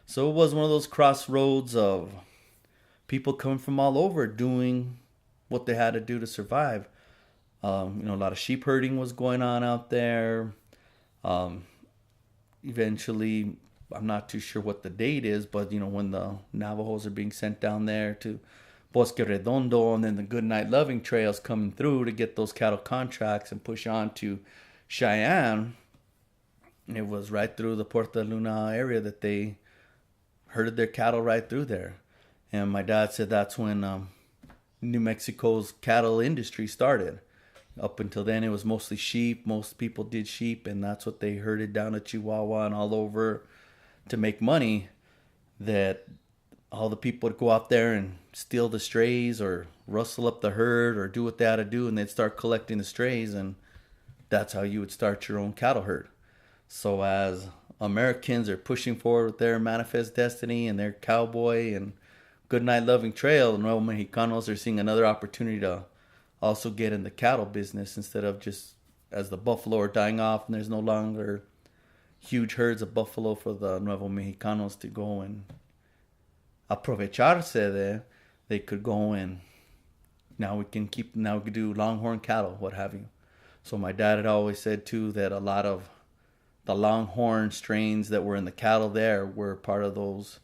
So it was one of those crossroads of people coming from all over doing what they had to do to survive. A lot of sheep herding was going on out there. Um, Eventually, I'm not too sure what the date is, but when the Navajos are being sent down there to Bosque Redondo, and then the Goodnight Loving Trails coming through to get those cattle contracts and push on to Cheyenne, it was right through the Puerto Luna area that they herded their cattle right through there. And my dad said that's when New Mexico's cattle industry started. Up until then, it was mostly sheep. Most people did sheep, and that's what they herded down to Chihuahua and all over to make money. That all the people would go out there and steal the strays or rustle up the herd or do what they had to do, and they'd start collecting the strays, and that's how you would start your own cattle herd. So as Americans are pushing forward with their manifest destiny and their cowboy and goodnight loving trail, Nuevo Mexicanos are seeing another opportunity to also get in the cattle business instead of just as the buffalo are dying off and there's no longer huge herds of buffalo for the Nuevo Mexicanos to go and aprovecharse de. They could go and now we can do longhorn cattle, what have you. So my dad had always said too that a lot of the longhorn strains that were in the cattle there were part of those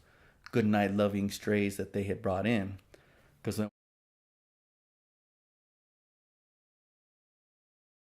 goodnight loving strays that they had brought in. Because